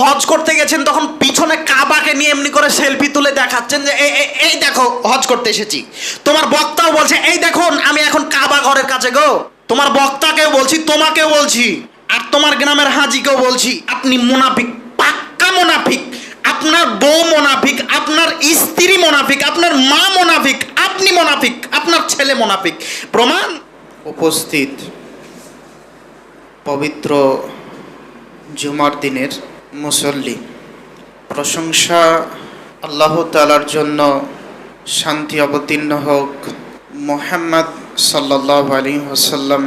হজ করতে গেছেন, তখন পিছনে কাবাকে নিয়ে এমনি করে সেলফি তুলে দেখাচ্ছেন যে এই দেখো হজ করতে এসেছি। তোমার বক্তাও বলছে এই দেখুন আমি এখন কাবা ঘরের কাছে গো। তোমার বক্তাকেও বলছি, তোমাকেও বলছি, আর তোমার গ্রামের হাজিকেও বলছি, আপনি মুনাফিক, পাক্কা মুনাফিক। আপনার বউ মুনাফিক, আপনার স্ত্রী মুনাফিক, আপনার মা মুনাফিক, আপনি মুনাফিক, আপনার ছেলে মুনাফিক। প্রমাণ। উপস্থিত পবিত্র জুমার দিনের মুসল্লি, প্রশংসা আল্লাহ তাআলার জন্য, শান্তি অবতীর্ণ হোক মুহাম্মদ সাল্লাল্লাহু আলাইহি ওয়াসাল্লাম।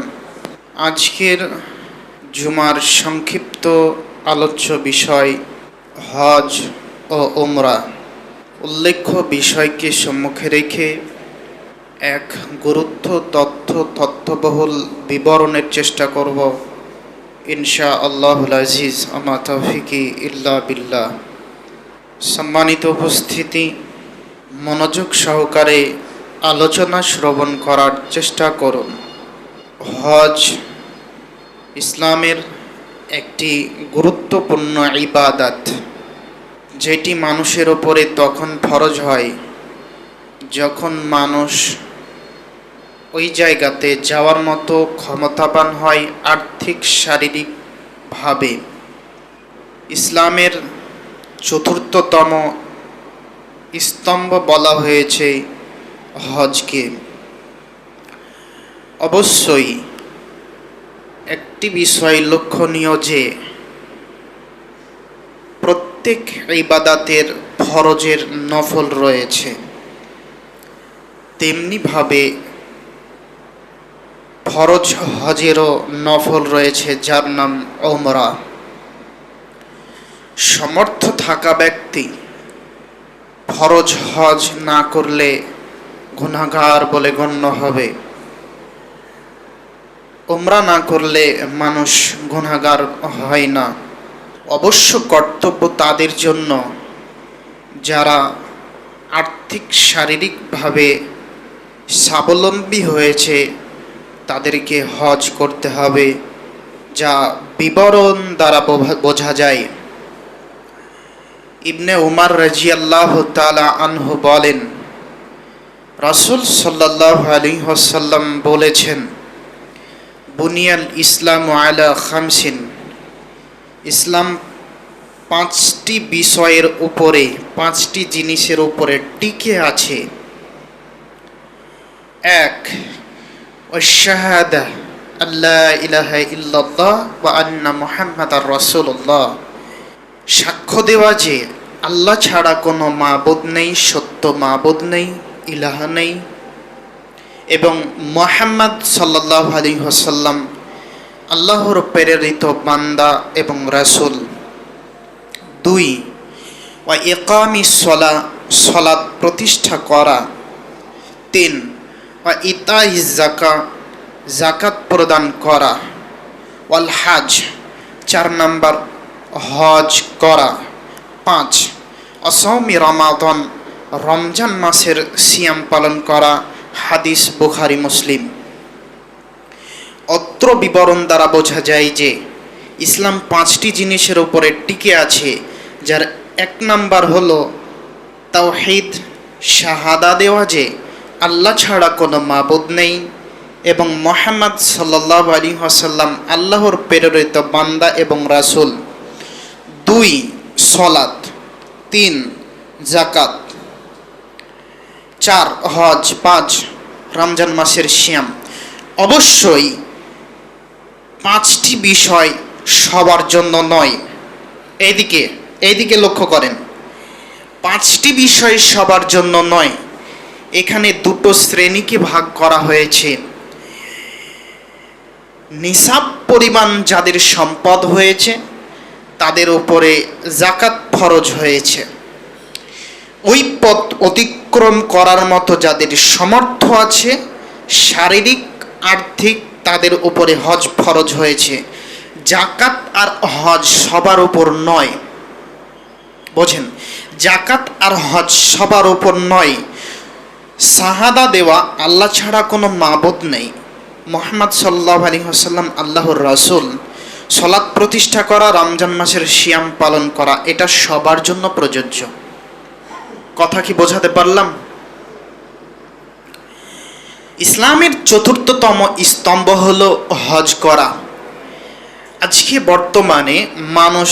আজকের জুমার সংক্ষিপ্ত আলোচ্য বিষয় হজ ও উমরা। উল্লেখ্য বিষয়কে সম্মুখে রেখে এক তথ্যবহুল বিবরণের চেষ্টা করব ইনশা আল্লাহুল আজিজ, আমা তৌফিকি ইল্লা বিল্লাহ। সম্মানিত উপস্থিতি, মনোযোগ সহকারে আলোচনা শ্রবণ করার চেষ্টা করুন। হজ ইসলামের একটি গুরুত্বপূর্ণ ইবাদত, যেটি মানুষের ওপরে তখন ফরজ হয় যখন মানুষ ওই জায়গাতে যাওয়ার মতো ক্ষমতাবান হয় আর্থিক শারীরিকভাবে। ইসলামের চতুর্থতম স্তম্ভ বলা হয়েছে হজকে। অবশ্যই একটি বিষয় লক্ষণীয় যে প্রত্যেক ইবাদাতের ফরজের নফল রয়েছে, তেমনিভাবে ফরজ হজেরও নফল রয়েছে, যার নাম উমরা। সমর্থ থাকা ব্যক্তি ফরজ হজ না করলে গুনাহগার বলে গণ্য হবে। উমরা না করলে মানুষ গুনাহগার হয় না। অবশ্য কর্তব্য তাদের জন্য যারা আর্থিক শারীরিকভাবে স্বাবলম্বী হয়েছে, তাদেরকে হজ করতে হবে, যা বিবরণ দ্বারা বোঝা যায়। ইবনে উমর রাদিয়াল্লাহু তাআলা আনহু বলেন, রাসূল সাল্লাল্লাহু আলাইহি ওয়াসাল্লাম বলেছেন, বুনিয়াল ইসলামু আলা খামসিন, ইসলাম পাঁচটি বিষয়ের উপরে, পাঁচটি জিনিসের উপরে টিকে আছে। এক, ওয়াশহাদা আল্লা ইলাহা ইল্লাল্লাহ ওয়া আন্না মুহাম্মাদার রাসূলুল্লাহ, সাক্ষ্য দেওয়া যে আল্লাহ ছাড়া কোনো মাবুদ নেই, সত্য মাবুদ নেই, ইলাহা নেই, এবং মুহাম্মদ সাল্লাল্লাহু আলাইহি ওয়াসাল্লাম আল্লাহর প্রেরিত বান্দা এবং রাসূল। দুই, ওয়া ইকামিস সালাহ, সালাত প্রতিষ্ঠা করা। তিন, ওয়া ইতাইজ যাকাত, যাকাত প্রদান করা। ওয়াল হজ, 4 নম্বর হজ করা। 5, অসৌমি রমাদান, রমজান মাসের সিয়াম পালন করা। হাদিস বুখারী মুসলিম। অত্র বিবরণ দ্বারা বোঝা যায় যে ইসলাম 5টি জিনিসের উপরে টিকে আছে, যার 1 নম্বর হলো তাওহীদ, শাহাদা দেওয়া যে আল্লাহ ছাড়া কোনো মাবুদ নেই এবং মুহাম্মদ সাল্লাল্লাহু আলাইহি ওয়াসাল্লাম আল্লাহর প্রেরিত বান্দা এবং রাসূল। 2, সালাত। 3, যাকাত। 4, হজ। 5, রমজান মাসের সিয়াম। অবশ্যই 5টি বিষয় সবার জন্য নয়। এইদিকে লক্ষ্য করেন, 5টি বিষয় সবার জন্য নয়। এখানে 2টো শ্রেণীকে ভাগ করা হয়েছে। নিসাব পরিমাণ যাদের সম্পদ হয়েছে তাদের উপরে যাকাত ফরজ হয়েছে। ওই পথ অতিক্রম করার মতো যাদের সামর্থ্য আছে, শারীরিক আর্থিক, তাদের উপরে হজ ফরজ হয়েছে। যাকাত আর হজ সবার উপর নয়। বোঝেন, যাকাত আর হজ সবার উপর নয়। শাহাদা দেওয়া আল্লাহ ছাড়া কোনো মাবুদ নেই, মুহাম্মদ সাল্লাল্লাহু আলাইহি ওয়াসাল্লাম আল্লাহর রাসূল, সালাত প্রতিষ্ঠা করা, রমজান মাসের সিয়াম পালন করা, এটা সবার জন্য প্রযোজ্য। কথা কি বোঝাতে পারলাম? ইসলামের চতুর্থতম স্তম্ভ হলো হজ করা। আজকে বর্তমানে মানুষ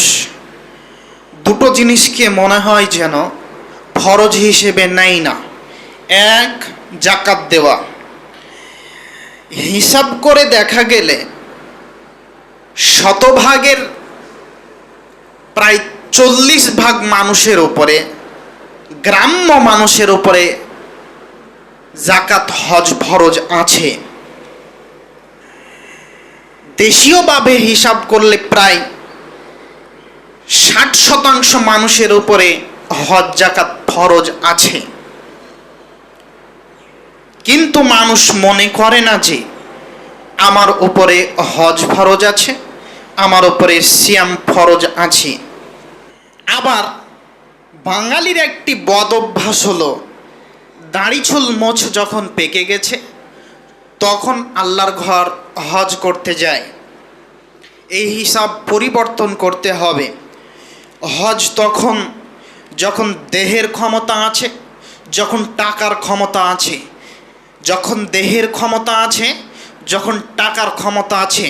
দুটো জিনিসকে মনে হয় যেন ফরজ হিসেবে নেয় না। এক, জাকাত দেওয়া। হিসাব করে দেখা গেলে শতভাগের প্রায় 40 ভাগ মানুষের উপরে, গ্রাম্য মানুষের উপরে জাকাত হজ ফরজ আছে। দেশীয়ভাবে হিসাব করলে প্রায় 60% মানুষের উপরে হজ জাকাত ফরজ আছে। কিন্তু মানুষ মনে করে না যে আমার উপরে হজ ফরজ আছে, আমার উপরে সিয়াম ফরজ আছে। আবার বাঙালির একটি বদ অভ্যাস হলো, দাড়ি চুল মোছ যখন পেকে গেছে তখন আল্লাহর ঘর হজ করতে যায়। এই হিসাব পরিবর্তন করতে হবে। হজ তখন যখন দেহের ক্ষমতা আছে, যখন টাকার ক্ষমতা আছে। যখন দেহের ক্ষমতা আছে, যখন টাকার ক্ষমতা আছে।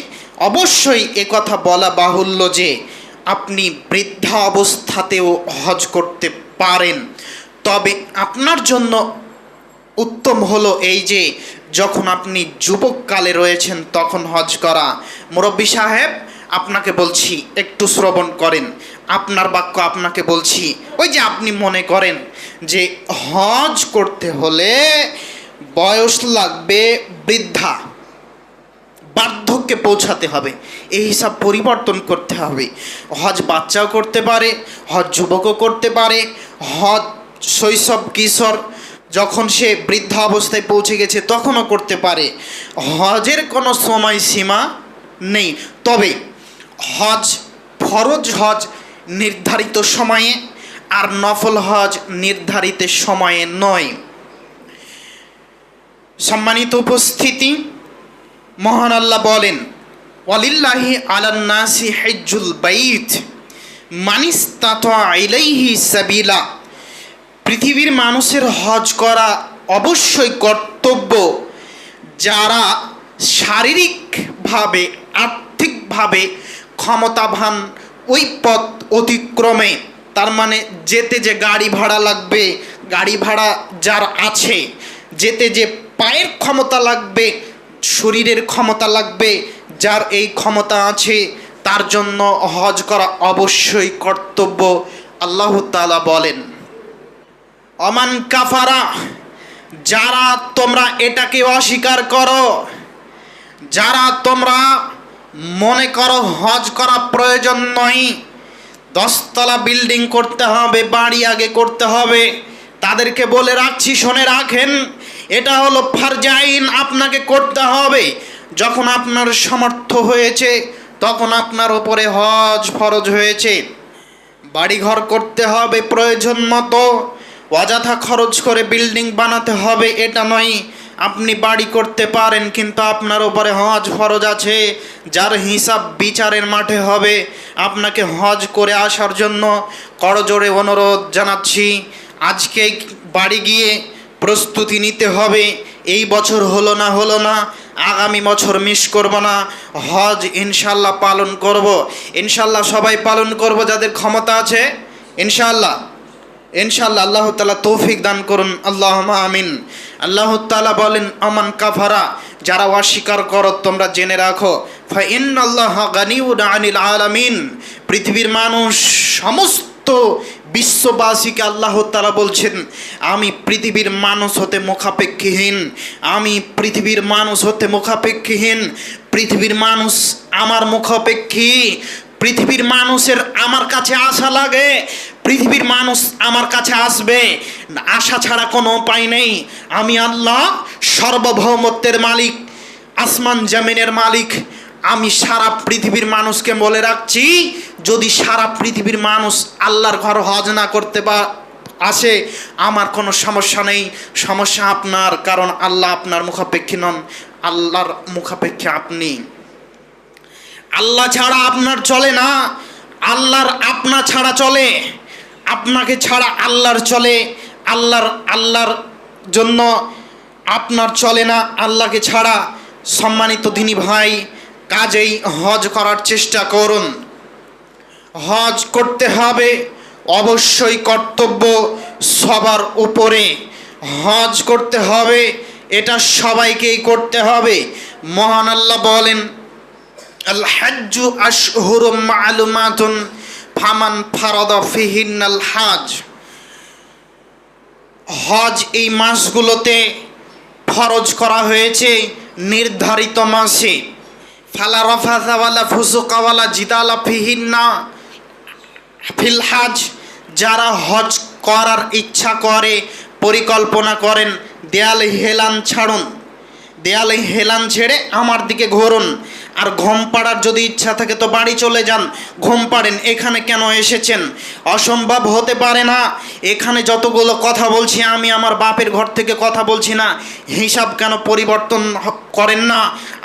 অবশ্যই একথা বলা বাহুল্য যে আপনি বৃদ্ধা অবস্থাতেও হজ করতে পারেন, তবে আপনার জন্য উত্তম হলো এই যে যখন আপনি যুবককালে রয়েছেন তখন হজ করা। মুরব্বী সাহেব, আপনাকে বলছি একটু শ্রবণ করেন, আপনার বাক্য আপনাকে বলছি। ওই যে আপনি মনে করেন যে হজ করতে হলে বয়স লাগবে বৃদ্ধা, বার্ধক্যে পৌঁছাতে হবে, এই হিসাব পরিবর্তন করতে হবে। হজ বাচ্চাও করতে পারে, হজ যুবকও করতে পারে, হজ শৈশব কিশোর যখন সে বৃদ্ধা অবস্থায় পৌঁছে গেছে তখনও করতে পারে। হজের কোনো সময়সীমা নেই। তবে হজ, ফরজ হজ নির্ধারিত সময়ে আর নফল হজ নির্ধারিত সময়ে নয়। সম্মানিত উপস্থিতি, মহান আল্লাহ বলেন, ওয়ালিল্লাহি আলান নাসি হিজ্জুল বাইত মানিস্তাতা ইলাইহি সাবিলা। পৃথিবীর মানুষের হজ করা অবশ্যই কর্তব্য যারা শারীরিকভাবে, আর্থিকভাবে ক্ষমতাবান। ওই পথ অতিক্রমে, তার মানে যেতে যে গাড়ি ভাড়া লাগবে, গাড়ি ভাড়া যার আছে, যেতে যে পায়ের ক্ষমতা লাগবে, শরীরের ক্ষমতা লাগবে, যার এই ক্ষমতা আছে তার জন্য হজ করা অবশ্যই কর্তব্য। আল্লাহ তাআলা বলেন, অমান কাফারা, যারা তোমরা এটাকে অস্বীকার করো, যারা তোমরা মনে করো হজ করা প্রয়োজন নয়, 10তলা বিল্ডিং করতে হবে, বাড়ি আগে করতে হবে, তাদেরকে বলে রাখছি, শুনে রাখেন, এটা হলো ফারজাইন, আপনাকে করতে হবে। যখন আপনার সামর্থ্য হয়েছে তখন আপনার উপরে হজ ফরজ হয়েছে। বাড়িঘর করতে হবে প্রয়োজন মতো, অযথা খরচ করে বিল্ডিং বানাতে হবে এটা নয়। আপনি বাড়ি করতে পারেন কিন্তু আপনার উপরে হজ ফরজ আছে, যার হিসাব বিচারের মাঠে হবে। আপনাকে হজ করে আসার জন্য করজোড়ে অনুরোধ জানাচ্ছি, আজকে বাড়ি গিয়ে প্রস্তুতি নিতে হবে। এই বছর হলো না, আগামী বছর মিস করব না, হজ ইনশাল্লাহ পালন করব। ইনশাল্লাহ সবাই পালন করব যাদের ক্ষমতা আছে, ইনশাল্লাহ। আল্লাহ তাআলা তৌফিক দান করুন, আল্লাহুম্মা আমিন। আল্লাহ তাআলা বলেন, আমান কাফারা, যারা অস্বীকার করো তোমরা জেনে রাখো, ফা ইন্নাল্লাহা গানিয়ুন আনিল আলামিন। পৃথিবীর মানুষ, সমস্ত বিশ্ববাসীকে আল্লাহ তাআলা বলছেন, আমি পৃথিবীর মানুষ হতে মুখাপেক্ষীহীন, আমি পৃথিবীর মানুষ হতে মুখাপেক্ষীহীন। পৃথিবীর মানুষ আমার মুখাপেক্ষী। পৃথিবীর মানুষের আমার কাছে আসা লাগে, পৃথিবীর মানুষ আমার কাছে আসবে, আশা ছাড়া কোনো উপায় নেই। আমি আল্লাহ সার্বভৌমত্বের মালিক, আসমান জমিনের মালিক। আমি সারা পৃথিবীর মানুষকে বলে রাখছি, যদি সারা পৃথিবীর মানুষ আল্লাহর ঘর হজ না করতে আসে আমার কোনো সমস্যা নেই, সমস্যা আপনার, কারণ আল্লাহ আপনার মুখাপেক্ষী নন, আল্লাহর মুখাপেক্ষী আপনি। আল্লাহ ছাড়া আপনার চলে না, আল্লাহর আপনা ছাড়া চলে, আপনাকে ছাড়া আল্লাহর চলে, আল্লাহর জন্য আপনার চলে না আল্লাহকে ছাড়া। সম্মানিত দিনী ভাই, কাজেই হজ করার চেষ্টা করুন। হজ করতে হবে, অবশ্যই কর্তব্য সবার উপরে। হজ করতে হবে, এটা সবাইকেই করতে হবে। মহান আল্লাহ বলেন, আল হাজ্জু আশহুরুম মা'লুমাতুন ফামান ফারাদা ফিহিন্নাল হজ। হজ এই মাসগুলোতে ফরজ করা হয়েছে, নির্ধারিত মাসে। ফালা রাফাসা ওয়ালা ফুসুকা ওয়ালা জিদালা ফিহিন্না ফিল হজ। যারা হজ করার ইচ্ছা করে, পরিকল্পনা করেন, দেয়ালে হেলান ছাড়ুন, দেয়ালে হেলান ছেড়ে আমার দিকে ঘুরুন। আর ঘুম পাড়ার যদি ইচ্ছা থাকে তো বাড়ি চলে যান, ঘুম পাড়েন। এখানে কেন এসেছেন? অসম্ভব হতে পারে না। এখানে যতগুলো কথা বলছি, আমি আমার বাপের ঘর থেকে কথা বলছি না। হিসাব কেন পরিবর্তন করেন না?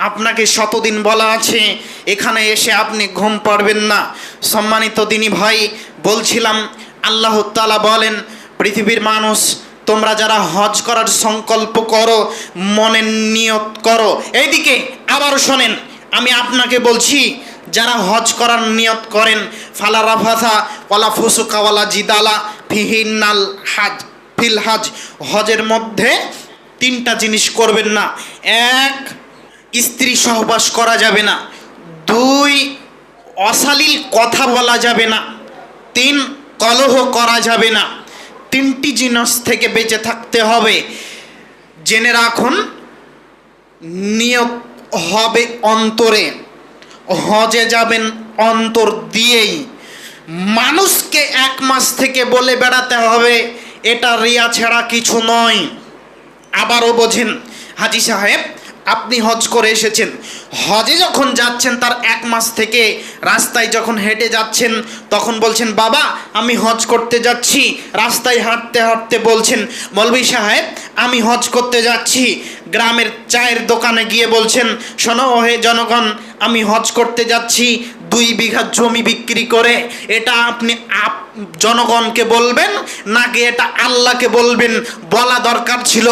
আপনাকে শতদিন বলা আছে, এখানে এসে আপনি ঘুম পাড়বেন না। সম্মানিত দিনী ভাই, বলছিলাম আল্লাহ তাআলা বলেন, পৃথিবীর মানুষ, তোমরা যারা হজ করার সংকল্প করো, মনের নিয়ত করো। এইদিকে আবারও শোনেন, আমি আপনাকে বলছি, যারা হজ করার নিয়ত করেন, ফালা রাফাথা ওয়ালা ফুসুকা ওয়ালা জিদালা ফিহিন্নাল হজ ফিল হজ। হজের মধ্যে 3টা জিনিস করবেন না। 1, স্ত্রী সহবাস করা যাবে না। 2, অশালীল কথা বলা যাবে না। 3, কলহ করা যাবে না। 3টি জিনিস থেকে বেঁচে থাকতে হবে। জেনে রাখুন, নিয়ত হবে অন্তরে, হজে যাবেন অন্তর দিয়েই। মানুষকে 1 মাস থেকে বলে বেড়াতে হবে, এটা রিয়া ছাড়া কিছু নয়। আবারও বোঝেন, হাজি সাহেব আপনি হজ করে এসেছেন, হজে যখন যাচ্ছেন তার 1 মাস থেকে রাস্তায় যখন হেঁটে যাচ্ছেন, তখন বলছেন, বাবা আমি হজ করতে যাচ্ছি। রাস্তায় হাঁটতে হাঁটতে বলছেন, মৌলভী সাহেব আমি হজ করতে যাচ্ছি। গ্রামের চায়ের দোকানে গিয়ে বলছেন, শোনো হে জনগণ, আমি হজ করতে যাচ্ছি 2 বিঘা জমি বিক্রি করে। এটা আপনি জনগণকে বলবেন নাকি এটা আল্লাহকে বলবেন? বলা দরকার ছিল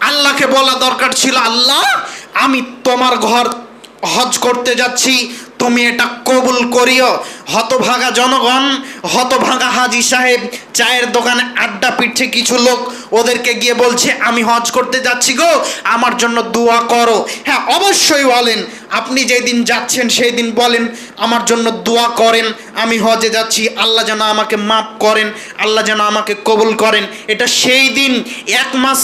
আল্লাহকে বলা দরকার ছিল, আল্লাহ আমি তোমার ঘর হজ করতে যাচ্ছি, তুমি এটা কবুল করিও। হতভাগা জনগণ, হতভাগা হাজি সাহেব চায়ের দোকানে আড্ডা পিটছে কিছু লোক, ওদেরকে গিয়ে বলছে, আমি হজ করতে যাচ্ছি গো, আমার জন্য দোয়া করো। হ্যাঁ অবশ্যই বলেন, আপনি যেদিন যাচ্ছেন সেই দিন বলেন, আমার জন্য দোয়া করেন, আমি হজে যাচ্ছি, আল্লাহ যেন আমাকে মাফ করেন, আল্লাহ যেন আমাকে কবুল করেন। এটা সেই দিন। 1 মাস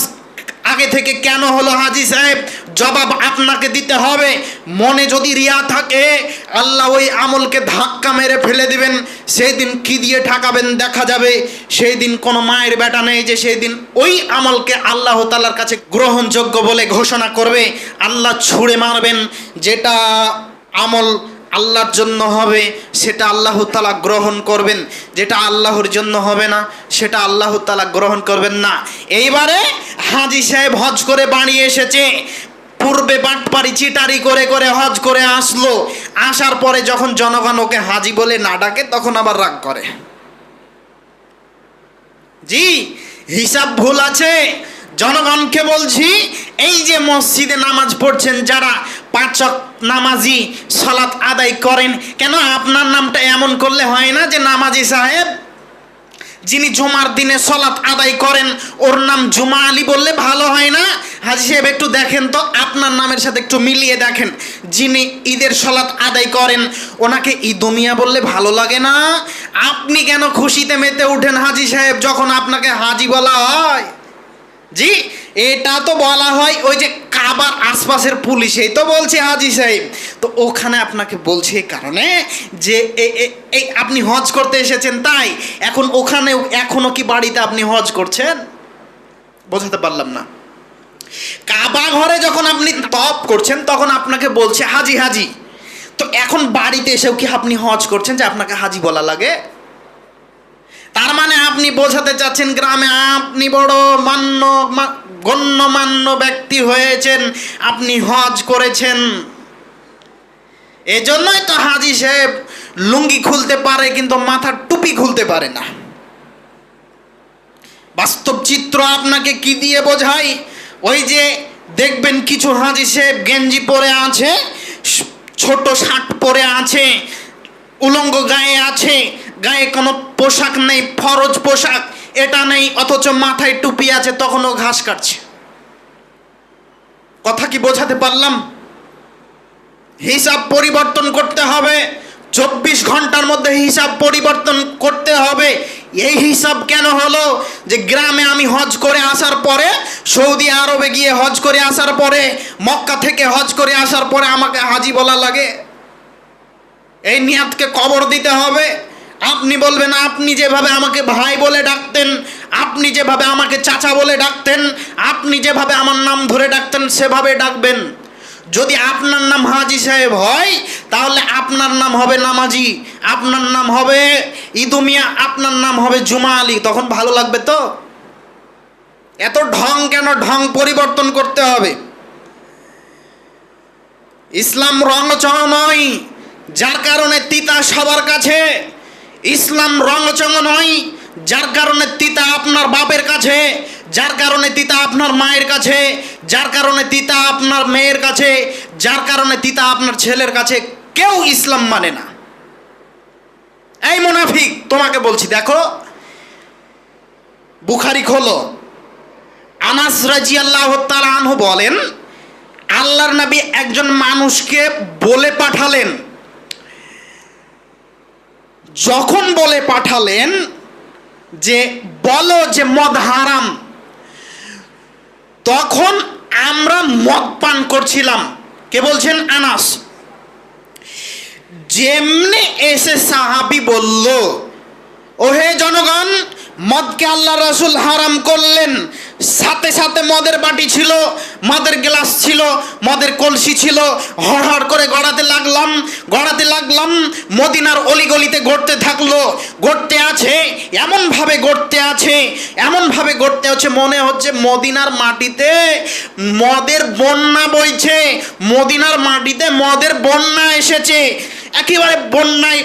আগে থেকে কেন হলো হাজি সাহেব? জবাব আপনাকে দিতে হবে। মনে যদি রিয়া থাকে, আল্লাহ ওই আমলকে ধাক্কা মেরে ফেলে দিবেন। সেই দিন কি দিয়ে ঠকাবেন দেখা যাবে। সেই দিন কোনো মায়ের বেটা নেই যে সেই দিন ওই আমলকে আল্লাহ তাআলার কাছে গ্রহণযোগ্য বলে ঘোষণা করবে। আল্লাহ ছুঁড়ে মারবেন। যেটা আমল আল্লাহর জন্য হবে সেটা আল্লাহ তাআলা গ্রহণ করবেন, যেটা আল্লাহর জন্য হবে না সেটা আল্লাহ তাআলা গ্রহণ করবেন না। এইবারে হাজি সাহেব হজ করে বাড়ি এসেছে, পূর্বে বাটপারি চিটারি করে করে হজ করে আসলো। আসার পরে যখন জনগণ ওকে হাজি বলে না ডাকে, তখন আবার রাগ করে। জি, হিসাব ভুল আছে। জনগণকে বলছি, এই যে মসজিদে নামাজ পড়ছেন যারা 5 ওয়াক্ত নামাজি, সালাত আদায় করেন, কেন আপনার নামটা এমন করলে হয় না যে নামাজি সাহেব? যিনি জুমার দিনে সালাত আদায় করেন ওর নাম জুমা আলী বললে ভালো হয় না? হাজি সাহেব একটু দেখেন তো, আপনার নামের সাথে একটু মিলিয়ে দেখেন। যিনি ঈদের সালাত আদায় করেন ওনাকে ঈদমিয়া বললে ভালো লাগে না? আপনি কেন খুশিতে মেতে উঠেন হাজি সাহেব যখন আপনাকে হাজি বলা হয়? জি, এটা তো বলা হয় ওই যে কাবার আশপাশের পুলিশ, এই তো বলছে হাজি সাহেব। তো ওখানে আপনাকে বলছে এই কারণে যে এই আপনি হজ করতে এসেছেন, তাই এখন ওখানে এখনো কি বাড়িতে আপনি হজ করছেন? বোঝাতে পারলাম না। কাবা ঘরে যখন আপনি তওয়াফ করছেন তখন আপনাকে বলছে হাজি হাজি। তো এখন বাড়িতে এসেও কি আপনি হজ করছেন যে আপনাকে হাজি বলা লাগে? তার মানে আপনি বোঝাতে চাচ্ছেন গ্রামে আপনি বড় গণ্যমান্য ব্যক্তি হয়েছেন, আপনি হজ করেছেন। এজন্যই তো হাজি সাহেব লুঙ্গি খুলতে পারে কিন্তু মাথার টুপি খুলতে পারে না। বাস্তব চিত্র আপনাকে কি দিয়ে বোঝাই? ওই যে দেখবেন কিছু হাজি সাহেব গেঞ্জি পরে আছে, ছোট শার্ট পরে আছে, উলঙ্গ গায়ে আছে, গায়ে কোনো পোশাক নেই, ফরজ পোশাক এটা নেই, অথচ মাথায় টুপি আছে, তখনও ঘাস কাটছে। কথা কি বোঝাতে পারলাম? হিসাব পরিবর্তন করতে হবে, 24 ঘন্টার মধ্যে হিসাব পরিবর্তন করতে হবে। এই হিসাব কেন হলো যে গ্রামে আমি হজ করে আসার পরে, সৌদি আরবে গিয়ে হজ করে আসার পরে, মক্কা থেকে হজ করে আসার পরে আমাকে হাজি বলা লাগে? এই নিয়াতকে কবর দিতে হবে। আপনি বলবেন আপনি যেভাবে আমাকে ভাই বলে ডাকতেন, আপনি যেভাবে আমাকে চাচা বলে ডাকতেন, আপনি যেভাবে আমার নাম ধরে ডাকতেন সেভাবে ডাকবেন। যদি আপনার নাম হাজি সাহেব হয় তাহলে আপনার নাম হবে নামাজি, আপনার নাম হবে ইদু মিয়া, আপনার নাম হবে জুমা আলী। তখন ভালো লাগবে তো? এত ঢং কেন? ঢং পরিবর্তন করতে হবে। ইসলাম রংচং নয় যার কারণে তিতা সবার কাছে। ইসলাম রংচং নয় যার কারণে তিতা আপনার বাপের কাছে, যার কারণে তিতা আপনার মায়ের কাছে, যার কারণে তিতা আপনার মেয়ের কাছে, যার কারণে তিতা আপনার ছেলের কাছে। কেউ ইসলাম মানে না। এই মুনাফিক, তোমাকে বলছি, দেখো বুখারী খোলো। আনাস রাদিয়াল্লাহু তাআলা আনহু বলেন, আল্লাহর নবী একজন মানুষকে বলে পাঠালেন। যখন বলে পাঠালেন যে বলো যে মদ হারাম, তখন আমরা মদ পান করছিলাম। কে বলছেন? আনাস। যেমনি এসে সাহাবী বলল, ওহে জনগণ, মদকে আল্লাহ রাসূল হারাম করলেন, সাথে সাথে মদের বাটি ছিল, মদের গ্লাস ছিল, মদের কলসি ছিল, হড়হড় করে গড়াতে লাগলাম। মদিনার অলিগলিতে গড়তে থাকলো, গড়তে আছে, এমনভাবে গড়তে আছে মনে হচ্ছে মদিনার মাটিতে মদের বন্যা বইছে, মদিনার মাটিতে মদের বন্যা এসেছে। একেবারে বন্যায়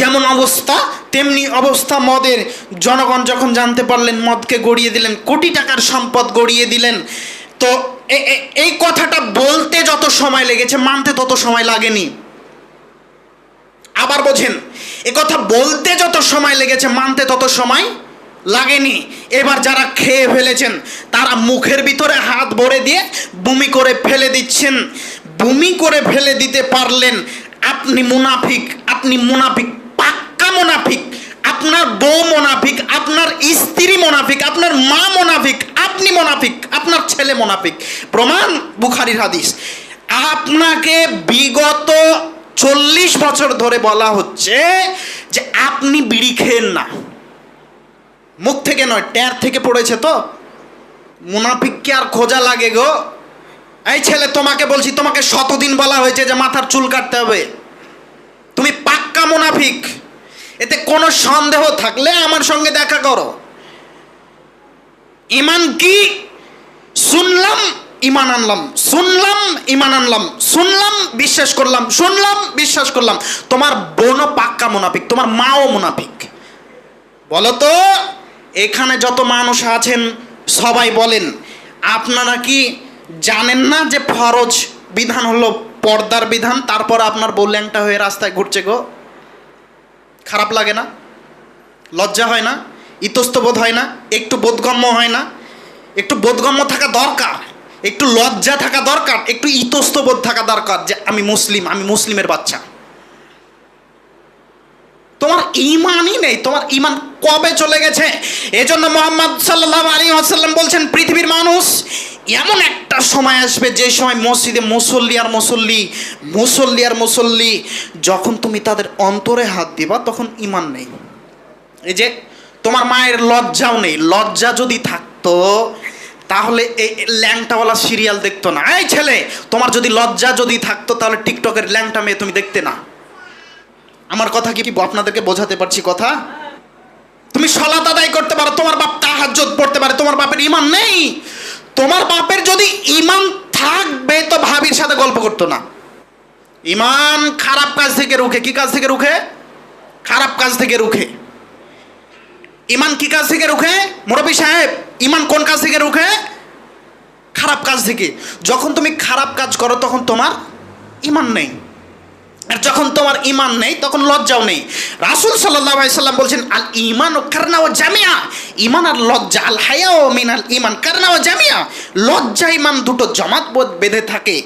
যেমন অবস্থা তেমনি অবস্থা মদের। জনগণ যখন জানতে পারলেন, মদকে গড়িয়ে দিলেন, কোটি টাকার সম্পদ গড়িয়ে দিলেন। তো এই কথাটা বলতে যত সময় লেগেছে, মানতে তত সময় লাগেনি। আবার বোঝেন, এ কথা বলতে যত সময় লেগেছে, মানতে তত সময় লাগেনি। এবার যারা খেয়ে ফেলেছেন তারা মুখের ভিতরে হাত ভরে দিয়ে বমি করে ফেলে দিচ্ছেন। বমি করে ফেলে দিতে পারলেন, আপনি মুনাফিক, পাক্কা মুনাফিক। আপনার বউ মুনাফিক, আপনার স্ত্রী মুনাফিক, আপনার মা মুনাফিক, আপনি মুনাফিক, আপনার ছেলে মুনাফিক। প্রমাণ বুখারীর হাদিস। আপনাকে বিগত 40 বছর ধরে বলা হচ্ছে যে আপনি বিড়ি খেয়েন না। মুখ থেকে নয়, ট্যার থেকে পড়েছে। তো মুনাফিককে আর খোঁজা লাগে গো? এই ছেলে, তোমাকে বলছি, তোমাকে শতদিন বলা হয়েছে যে মাথার চুল কাটতে হবে। তুমি পাক্কা মুনাফিক। এতে কোনো সন্দেহ থাকলে আমার সঙ্গে দেখা করো। ঈমান কি? শুনলাম ঈমান আনলাম, শুনলাম ঈমান আনলাম, শুনলাম বিশ্বাস করলাম, শুনলাম বিশ্বাস করলাম। তোমার বোনও পাক্কা মুনাফিক, তোমার মাও মুনাফিক। বলো তো, এখানে যত মানুষ আছেন সবাই বলেন, আপনারা কি জানেন না যে ফরজ বিধান হলো পর্দার বিধান? তারপর আপনার বউ ল্যাংটা হয়ে রাস্তায় ঘুরছে গো। খারাপ লাগে না? লজ্জা হয় না? ইতস্তবোধ হয় না? একটু বোধগম্য হয় না? একটু বোধগম্য থাকা দরকার, একটু লজ্জা থাকা দরকার, একটু ইতস্তবোধ থাকা দরকার যে আমি মুসলিম, আমি মুসলিমের বাচ্চা। তোমার ঈমানই নেই। তোমার ঈমান কবে চলে গেছে? এজন্য মুহাম্মদ সাল্লাল্লাহু আলাইহি ওয়াসাল্লাম বলছেন, পৃথিবীর মানুষ এমন একটা সময় আসবে যে সময় মসজিদে মুসল্লি আর মুসল্লি, যখন তুমি তাদের অন্তরে হাত দিবা তখন ঈমান নেই। এই যে তোমার মায়ের লজ্জাও নেই। লজ্জা যদি থাকতো তাহলে এই ল্যাংটাওয়ালা সিরিয়াল দেখতো না। এই ছেলে, তোমার যদি লজ্জা যদি থাকতো তাহলে টিকটকের ল্যাংটা মেয়ে তুমি দেখতে না। আমার কথা কি আপনাদেরকে বোঝাতে পারছি কথা? তুমি সালাত আদায় করতে পারো, তোমার বাপ তাহাজ্জুদ পড়তে পারে, তোমার বাপের ঈমান নেই। তোমার বাপের যদি ঈমান থাকবে তো ভাবির সাথে গল্প করতো না। ইমান খারাপ কাজ থেকে রুখে। কি কাজ থেকে রুখে? খারাপ কাজ থেকে রুখে। ইমান কি কাজ থেকে রুখে মুরব্বী সাহেব? ইমান কোন কাজ থেকে রুখে? খারাপ কাজ থেকে। যখন তুমি খারাপ কাজ করো তখন তোমার ইমান নেই, আর যখন তোমার ইমান নেই তখন লজ্জাও নেই। রাসূল সাল্লাল্লাহু আলাইহি সাল্লাম বলছেন, আল ঈমান কারনা ওয়া জামিয়া, ঈমান আর লজ্জা, আল হায়াউ মিনাল ঈমান কারনা ওয়া জামিয়া, লজ্জা ঈমান দুটো জমাত বেঁধে থাকে।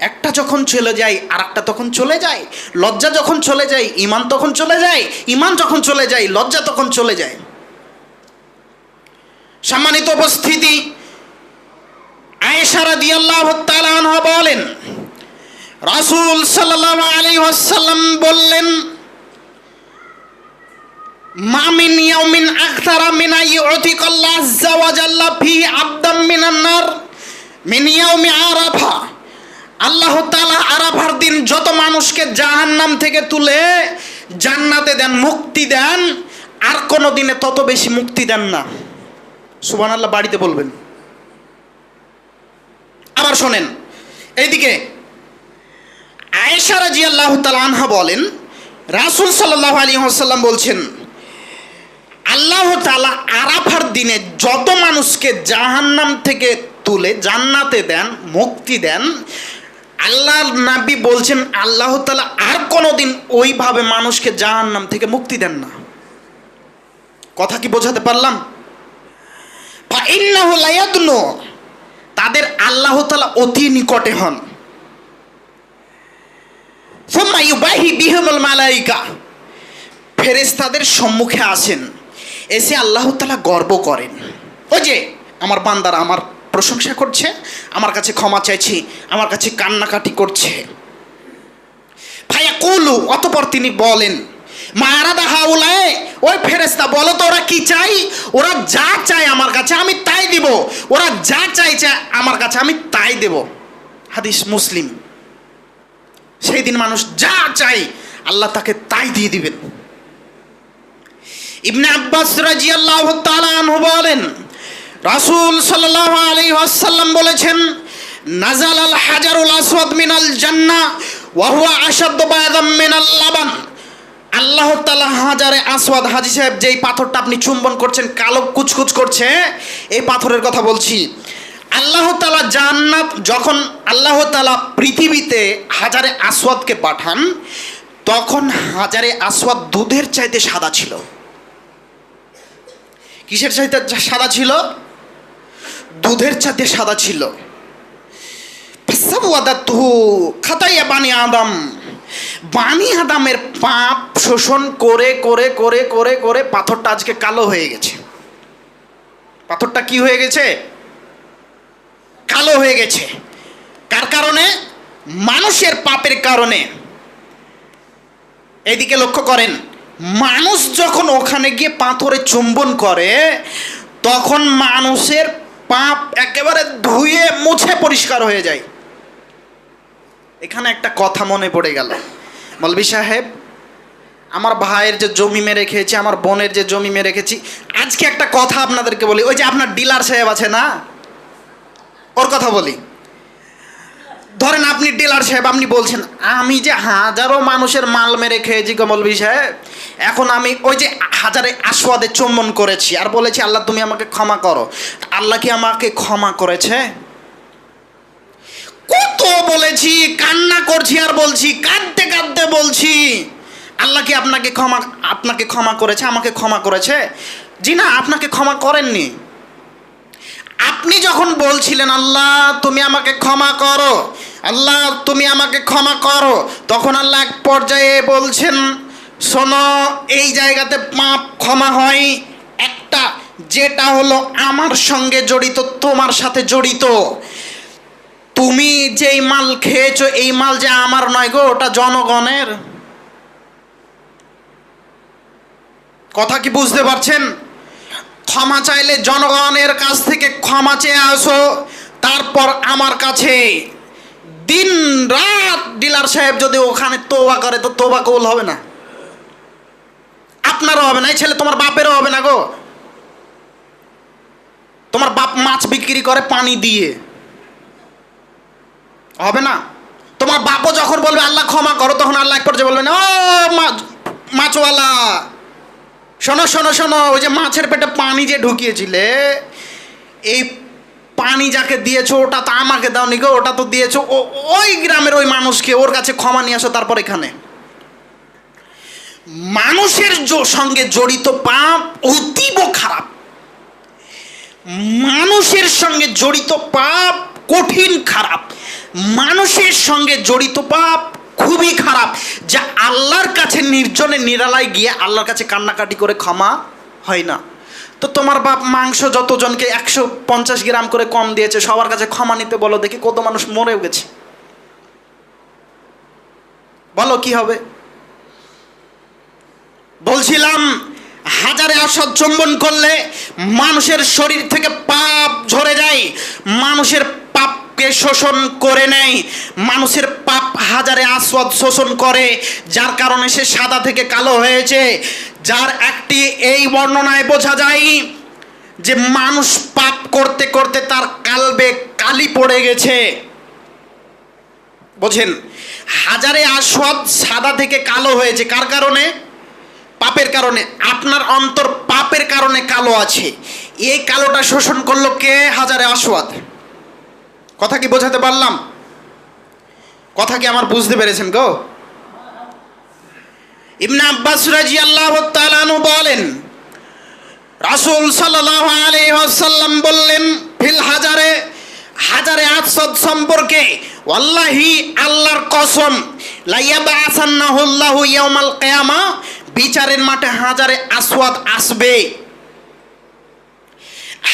একটা যখন চলে যায় আরেকটা তখন চলে যায়। লজ্জা যখন চলে যায় ঈমান তখন চলে যায়, ঈমান যখন চলে যায় লজ্জা তখন চলে যায়। সম্মানিত উপস্থিতি, আয়েশা রাদিয়াল্লাহু তাআলা আনহা বলেন, রাসূল সাল্লাল্লাহু আলাইহি ওয়াসাল্লাম বললেন, মা মিন ইয়াউমিন আকতারা মিন আইয়ুতিকাল্লাহু আযজা ওয়া জাল্লা ফি আবদাম মিনান নার মিন ইয়াউমি আরাফা। আল্লাহ তাআলা আরাফার দিন যত মানুষকে জাহান্নাম থেকে তুলে জান্নাতে দেন, মুক্তি দেন, আর কোনো দিনে তত বেশি মুক্তি দেন না। সুবহানাল্লাহ বাড়িতে বলবেন। আবার শোনেন, এইদিকে আয়েশা রাদিয়াল্লাহু তাআলা আনহা বলেন, রাসূল সাল্লাল্লাহু আলাইহি ওয়াসাল্লাম বলছেন, আল্লাহ তাআলা আরাফার দিনে যত মানুষকে জাহান্নাম থেকে তুলে জান্নাতে দেন, মুক্তি দেন, আল্লাহর নবী বলছেন আল্লাহ তাআলা আর কোনোদিন ওইভাবে মানুষকে জাহান্নাম থেকে মুক্তি দেন না। কথা কি বোঝাতে পারলাম? ফা ইন্নাহু লা ইয়াদনু, তাদের আল্লাহ তাআলা অতি নিকটে হন। সুম্মা ইউবাহি বিহিমুল মালাইকা, ফেরেশতাদের সম্মুখে আসেন, এসে আল্লাহ তাআলা গর্ব করেন, ওই যে আমার বান্দারা আমার প্রশংসা করছে, আমার কাছে ক্ষমা চাইছে, আমার কাছে কান্নাকাটি করছে। ফায়াকুলু, অতঃপর তিনি বলেন, মা আরাদা হাউলায়ে, ওই ফেরেশতা বলো তো ওরা কি চাই? ওরা যা চায় আমার কাছে আমি তাই দিব, ওরা যা চাইছে আমার কাছে আমি তাই দেব। হাদিস মুসলিম। সেই দিন মানুষ যা চাই আল্লাহ তাকে তাই দিয়ে দিবেন। ইবনে আব্বাস রাদিয়াল্লাহু তাআলা আনহু বলেন, রাসূল সাল্লাল্লাহু আলাইহি ওয়াসাল্লাম বলেছেন, নাজালাল হাজারুল আসওয়াদ মিনাল জান্নাহ ওয়া হুয়া আশাদ্দু বায়াদাম মিনাল লাবান। আল্লাহ তাআলা হাজারে আসওয়াদ, হাজী সাহেব যেই পাথরটা আপনি চুম্বন করছেন কালো কুচকুচ করছে, এই পাথরের কথা বলছি। আল্লাহ তাআলা জান্নাত, যখন আল্লাহ তাআলা পৃথিবীতে হাজারে আসওয়াদকে পাঠান তখন হাজারে আসওয়াদ দুধের চাইতে সাদা ছিল। কিসের চাইতে সাদা ছিল? দুধের চাইতে সাদা ছিল। ফাসাওয়াদাতহু খাতায়া বানি আদম, বানি আদমের পাপ শোষণ করে করে করে করে করে পাথরটা আজকে কালো হয়ে গেছে। পাথরটা কি হয়ে গেছে? কালো হয়ে গেছে। কার কারণে? মানুষের পাপের কারণে। এইদিকে লক্ষ্য করেন, মানুষ যখন ওখানে গিয়ে পাথরে চুম্বন করে তখন মানুষের পাপ একেবারে ধুয়ে মুছে পরিষ্কার হয়ে যায়। এখানে একটা কথা মনে পড়ে গেল, মৌলভী সাহেব, আমার ভাইয়ের যে জমি মেরে খেয়েছি, আমার বোনের যে জমি মেরে খেয়েছি, আজকে একটা কথা আপনাদেরকে বলি। ওই যে আপনার ডিলার সাহেব আছে না, ওর কথা বলি। ধরেন আপনি ডিলার সাহেব, আপনি বলছেন আমি যে হাজারো মানুষের মাল মেরে খেয়েছি গো মৌলভী সাহেব, এখন আমি ওই যে হাজারে আসওয়াদে চুম্বন করেছি আর বলেছি আল্লাহ তুমি আমাকে ক্ষমা করো। আল্লাহ কি আমাকে ক্ষমা করেছে? কত বলেছি, কান্না করছি আর বলছি, কাঁদতে কাঁদতে বলছি আল্লাহ কি আপনাকে ক্ষমা করেছে, আমাকে ক্ষমা করেছে? জি না, আপনাকে ক্ষমা করেননি। আপনি যখন বলছিলেন আল্লাহ তুমি আমাকে ক্ষমা করো, আল্লাহ তুমি আমাকে ক্ষমা করো, তখন আল্লাহ এক পর্যায়ে বলছেন, শোনো, এই জায়গাতে পাপ ক্ষমা হয় একটা, যেটা হলো আমার সঙ্গে জড়িত, তোমার সাথে জড়িত। তুমি যেই মাল খেয়েছো এই মাল যে আমার নয় গো, ওটা জনগণের। কথা কি বুঝতে পারছেন? ক্ষমা চাইলে জনগণের কাছ থেকে ক্ষমা চেয়ে আসো, তারপর আমার কাছে। দিন রাত ডিলার সাহেব যদি ওখানে তওবা করে তো তওবা কবুল হবে না, আপনারও হবে না, এই ছেলে তোমার বাপেরও হবে না গো। তোমার বাপ মাছ বিক্রি করে পানি দিয়ে, হবে না। তো তোমার বাপও যখন বলবে আল্লাহ ক্ষমা করো, তখন আল্লাহ এক পর্যায়ে বলবেন, ও মাছওয়ালা, শোনো শোনো শোনো, ওই যে মাছের পেটে পানি যে ঢুকিয়েছিলে, এই পানি যাকে দিয়েছো ওটা তো আমাকে দাওনি গো, ওটা তো দিয়েছো ওই গ্রামের ওই মানুষকে, ওর কাছে ক্ষমা নিয়ে আসো তারপর এখানে। মানুষের সঙ্গে জড়িত পাপ অতীব খারাপ, মানুষের সঙ্গে জড়িত পাপ কঠিন খারাপ, মানুষের সঙ্গে জড়িত পাপ খুবই খারাপ, যা আল্লাহর কাছে নির্জনে নিরালায় গিয়ে আল্লাহর কাছে কান্নাকাটি করে ক্ষমা হয় না। তো তোমার বাপ মাংস যতজনকে 150 গ্রাম করে কম দিয়েছে, সবার কাছে ক্ষমা নিতে বলো দেখি, কত মানুষ মরেও গেছে, বলো কি হবে? বলছিলাম হাজারে আসদ চুম্বন করলে মানুষের শরীর থেকে পাপ ঝরে যায়, মানুষের পাপকে শোষণ করে নেয়, মানুষের পাপ হাজারে আসওয়াদ শোষণ করে, যার কারণে সে সাদা থেকে কালো হয়েছে। যার একটি এই বর্ণনায় বোঝা যায় যে মানুষ পাপ করতে করতে তার কালবে কালি পড়ে গেছে। বোঝেন, হাজারে আসওয়াদ সাদা থেকে কালো হয়েছে কার কারণে? পাপের কারণে। আপনার অন্তর পাপের কারণে কালো আছে, এই কালোটা শোষণ করলো কে? হাজারে আসওয়াদ। কথা কি বোঝাতে পারলাম? কথা কি আমার বুঝতে পেরেছেন গো? ইবনে আব্বাস রাদিয়াল্লাহু তাআলা আনহু বলেন, রাসূল সাল্লাল্লাহু আলাইহি ওয়াসাল্লাম বললেন ফিল হাজারে আসওয়াদ সম্পর্কে, ওয়াল্লাহি আল্লাহর কসম, লা ইয়াবআসান্নাহুল্লাহু ইয়াউমাল কিয়ামা, বিচারের মাঠে হাজারে আসওয়াদ আসবে।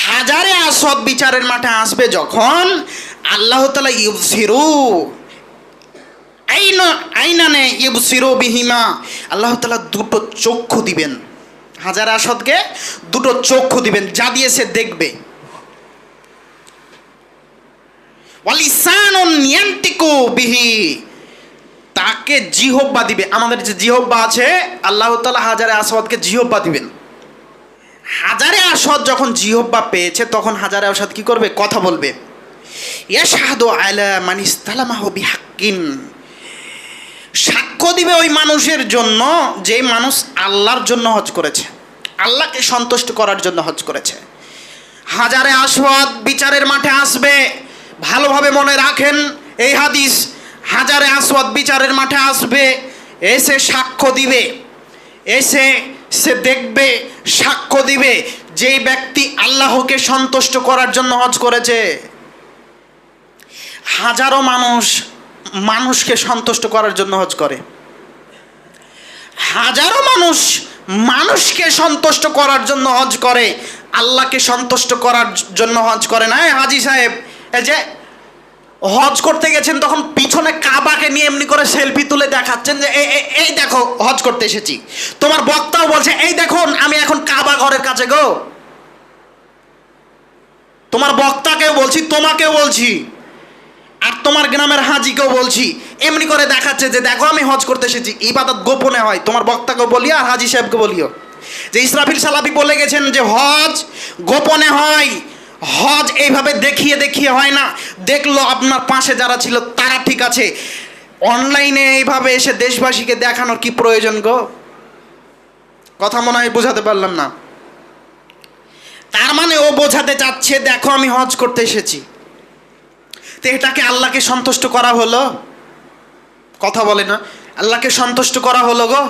হাজারে আসওয়াদ বিচারের মাঠে আসবে যখন, আল্লাহ তাআলা ইউবসিরু আইনানে ইউবসিরু বিহিমা, আল্লাহ তাআলা দুটো চক্ষু দিবেন হাজারে আসওয়াদকে, দুটো চক্ষু দিবেন যা দিয়ে সে দেখবে। ওয়ালিসানুন ইয়ান্তিকু বিহি, তাকে জিহব্বা দিবে। আমাদের যে জিহব্বা আছে, আল্লাহ তাআলা হাজারে আসওয়াদকে জিহব্বা দিবেন। হাজারে আসওয়াদ যখন জিহব্বা পেয়েছে, তখন হাজারে আসওয়াদ কি করবে? কথা বলবে। ইয়াশহাদু আলা মান ইসতালামাহু বিহাক্কিন, সাক্ষ্য দিবে ওই মানুষের জন্য যে মানুষ আল্লাহর জন্য হজ করেছে, আল্লাহকে সন্তুষ্ট করার জন্য হজ করেছে। হাজারে আসওয়াদ বিচারের মাঠে আসবে, ভালোভাবে মনে রাখেন এই হাদিস। হাজারে আসওয়াদ বিচারের মাঠে আসবে, এসে সাক্ষ্য দিবে, এসে সে দেখবে, সাক্ষ্য দিবে যেই ব্যক্তি আল্লাহকে সন্তুষ্ট করার জন্য হজ করেছে। হাজারো মানুষকে সন্তুষ্ট করার জন্য হজ করে, হাজারো মানুষকে সন্তুষ্ট করার জন্য হজ করে, আল্লাহকে সন্তুষ্ট করার জন্য হজ করে না। হাজী সাহেব এই যে হজ করতে গেছেন, তখন পিছনে কাবাকে নিয়ে এমনি করে সেলফি তুলে দেখাচ্ছেন যে এই দেখো হজ করতে এসেছি। তোমার বক্তাও বলছে এই দেখুন আমি এখন কাবা ঘরের কাছে গো। তোমার বক্তাকেও বলছি, তোমাকেও বলছি, আর তোমার গ্রামের হাজিকেও বলছি, এমনি করে দেখাচ্ছে যে দেখো আমি হজ করতে এসেছি। ইবাদত গোপনে হয়, তোমার বক্তাকেও বলিও আর হাজি সাহেবকে বলিও যে ইসরাফিল সালাফি বলে গেছেন যে হজ গোপনে হয়, হজ এইভাবে দেখিয়ে দেখিয়ে হয় না। দেখলো আপনার পাশে যারা ছিল তারা ঠিক আছে, অনলাইনে এইভাবে এসে দেশবাসীকে দেখানোর কি প্রয়োজন গো? কথা মনে হয় বোঝাতে পারলাম না। তার মানে ও বোঝাতে চাচ্ছে দেখো আমি হজ করতে এসেছি। তো এটাকে আল্লাহকে সন্তুষ্ট করা হলো? কথা বলে না, আল্লাহকে সন্তুষ্ট করা হলো গো?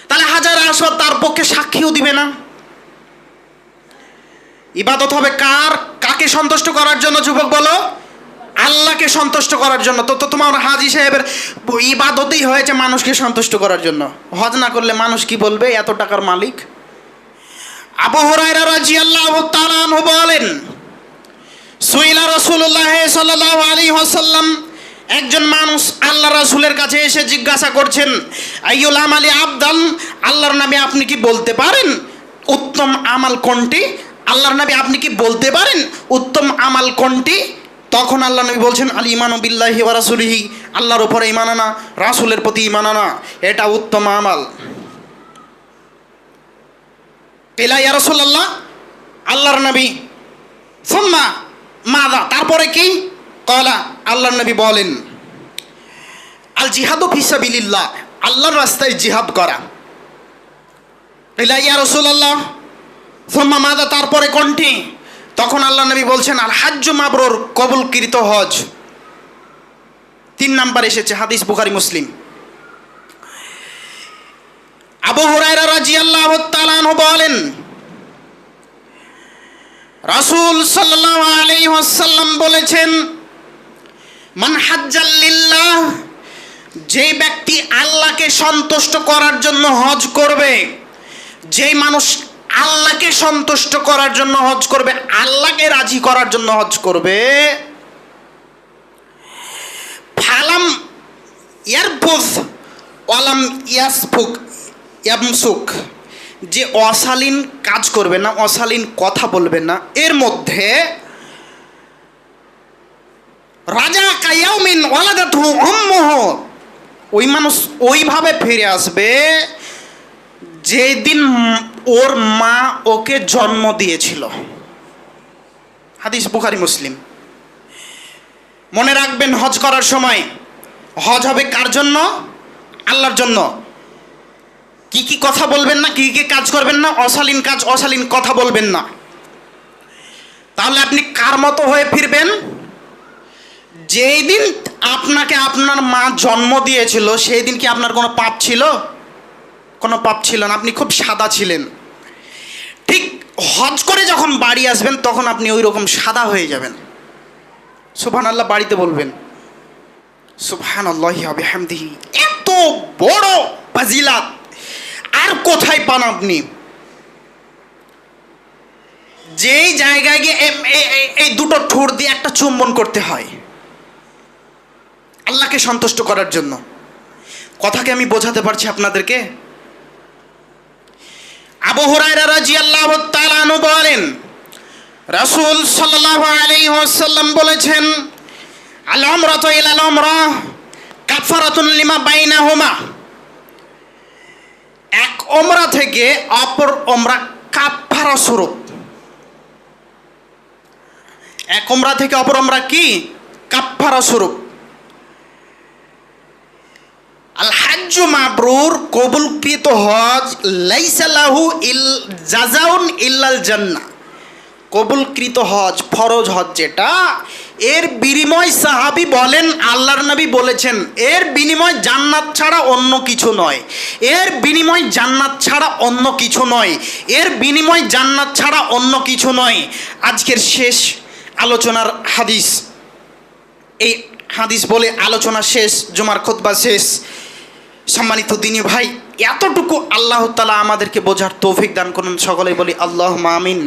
তাহলে হাজারে আসওয়াদ তার পক্ষে সাক্ষীও দিবে না। ইবাদত হবে কাকে সন্তুষ্ট করার জন্য? যুবক বলো, আল্লাহকে সন্তুষ্ট করার জন্য। তো তোমার হাজী সাহেবের ইবাদতই হয়েছে মানুষকে সন্তুষ্ট করার জন্য। হজ না করলে মানুষ কি বলবে? এত টাকার মালিক। আবু হুরায়রা রাদিয়াল্লাহু তাআলা আনহু বলেন, সুইলা রাসূলুল্লাহ সাল্লাল্লাহু আলাইহি ওয়াসাল্লাম, একজন মানুষ আল্লাহ রাসূলের কাছে এসে জিজ্ঞাসা করছেন, আইয়ুল আমালি আফদাল, আল্লাহর নবী আপনি কি বলতে পারেন উত্তম আমাল কোনটি? আল্লাহর নবী আপনি কি বলতে পারেন উত্তম আমাল কোনটি? তখন আল্লাহ নবী বলছেন, আল ঈমানু বিল্লাহি ওয়া রাসূলিহি, আল্লাহর উপরে ঈমান আনা, রাসূলের প্রতি ঈমান আনা, এটা উত্তম আমাল। ইলা ইয়া রাসূলুল্লাহ, আল্লাহর নবী, সুম্মা মাযা, তারপরে কি? ক্বালা, আল্লাহর নবী বলেন, আল জিহাদু ফি সাবিলিল্লাহ, আল্লাহর রাস্তায় জিহাদ করা। ইয়া রাসূলুল্লাহ, সুম্মা মাযা, তারপরে কোনটি? তখন আল্লাহ নবী বলছেন, আল হাজ্জু মাবরুর, কবুলকৃত হজ। 3 নাম্বার এসেছে, হাদিস বুখারী মুসলিম। আবু হুরায়রা রাদিয়াল্লাহু তাআলা আনহু বলেন, রাসূল সাল্লাল্লাহু আলাইহি ওয়াসাল্লাম বলেছেন, মান হাজ্জাল লিল্লাহ, যে ব্যক্তি আল্লাহকে সন্তুষ্ট করার জন্য হজ করবে, যেই মানুষ আল্লাহকে সন্তুষ্ট করার জন্য হজ করবে, আল্লাহকে রাজি করার জন্য হজ করবে, ফালাম ইয়ারফুস ওয়ালাম ইয়ামসুক, যে অশালীন কাজ করবে না, অশালীন কথা বলবে না, এর মধ্যে রাজা কায়াউমিন ওয়ালাদাতহু উম্মুহু, ওই মানুষ ওইভাবে ফিরে আসবে যেদিন ওর মা ওকে জন্ম দিয়েছিল। হাদিস বুখারী মুসলিম। মনে রাখবেন, হজ করার সময় হজ হবে কার জন্য? আল্লাহর জন্য। কি কি কথা বলবেন না, কি কি কাজ করবেন না? অশালীন কাজ, অশালীন কথা বলবেন না। তাহলে আপনি কার মতো হয়ে ফিরবেন? যেই দিন আপনাকে আপনার মা জন্ম দিয়েছিল সেই দিন কি আপনার কোনো পাপ ছিল? কোনো পাপ ছিল না, আপনি খুব সাদা ছিলেন। ঠিক হজ করে যখন বাড়ি আসবেন তখন আপনি ওই রকম সাদা হয়ে যাবেন। সুবহানাল্লাহ বাড়িতে বলবেন, সুবহানাল্লাহি ওয়া বিহামদিহি। এত বড় ফাজিলাত আর কোথায় পান আপনি? যেই জায়গায় গিয়ে এই দুটো ঠোঁট দিয়ে একটা চুম্বন করতে হয় আল্লাহকে সন্তুষ্ট করার জন্য। কথাকে আমি বোঝাতে পারছি আপনাদেরকে? আবু হুরায়রা রাদিয়াল্লাহু তাআলা আনহু বলেন, রাসূল সাল্লাল্লাহু আলাইহি ওয়াসাল্লাম বলেছেন, আল উমরাতু ইলাল উমরাহ কাফারাতুন লিমা বাইনাহুমা, এক উমরা থেকে অপর উমরা কাফারা স্বরূপ। এক উমরা থেকে অপর উমরা কি? কাফারা স্বরূপ। আল হাজ্জু মাবরুর, কবুলকৃত হজ, লাইসা লাহু জাযাউন ইল্লাল জান্নাহ, কবুলকৃত হজ, ফরজ হজ যেটা, এর বিনিময় সাহাবী বলেন, আল্লাহর নবী বলেছেন, এর বিনিময় জান্নাত ছাড়া অন্য কিছু নয়। এর বিনিময় জান্নাত ছাড়া অন্য কিছু নয়। এর বিনিময় জান্নাত ছাড়া অন্য কিছু নয়। আজকের শেষ আলোচনার হাদিস, এই হাদিস বলে আলোচনা শেষ, জুমার খুতবা শেষ। সম্মানিত দিনী ভাই, এতটুকু আল্লাহ তাআলা আমাদেরকে বোঝার তৌফিক দান করুন। সকলেই বলি আল্লাহুম্মা আমিন।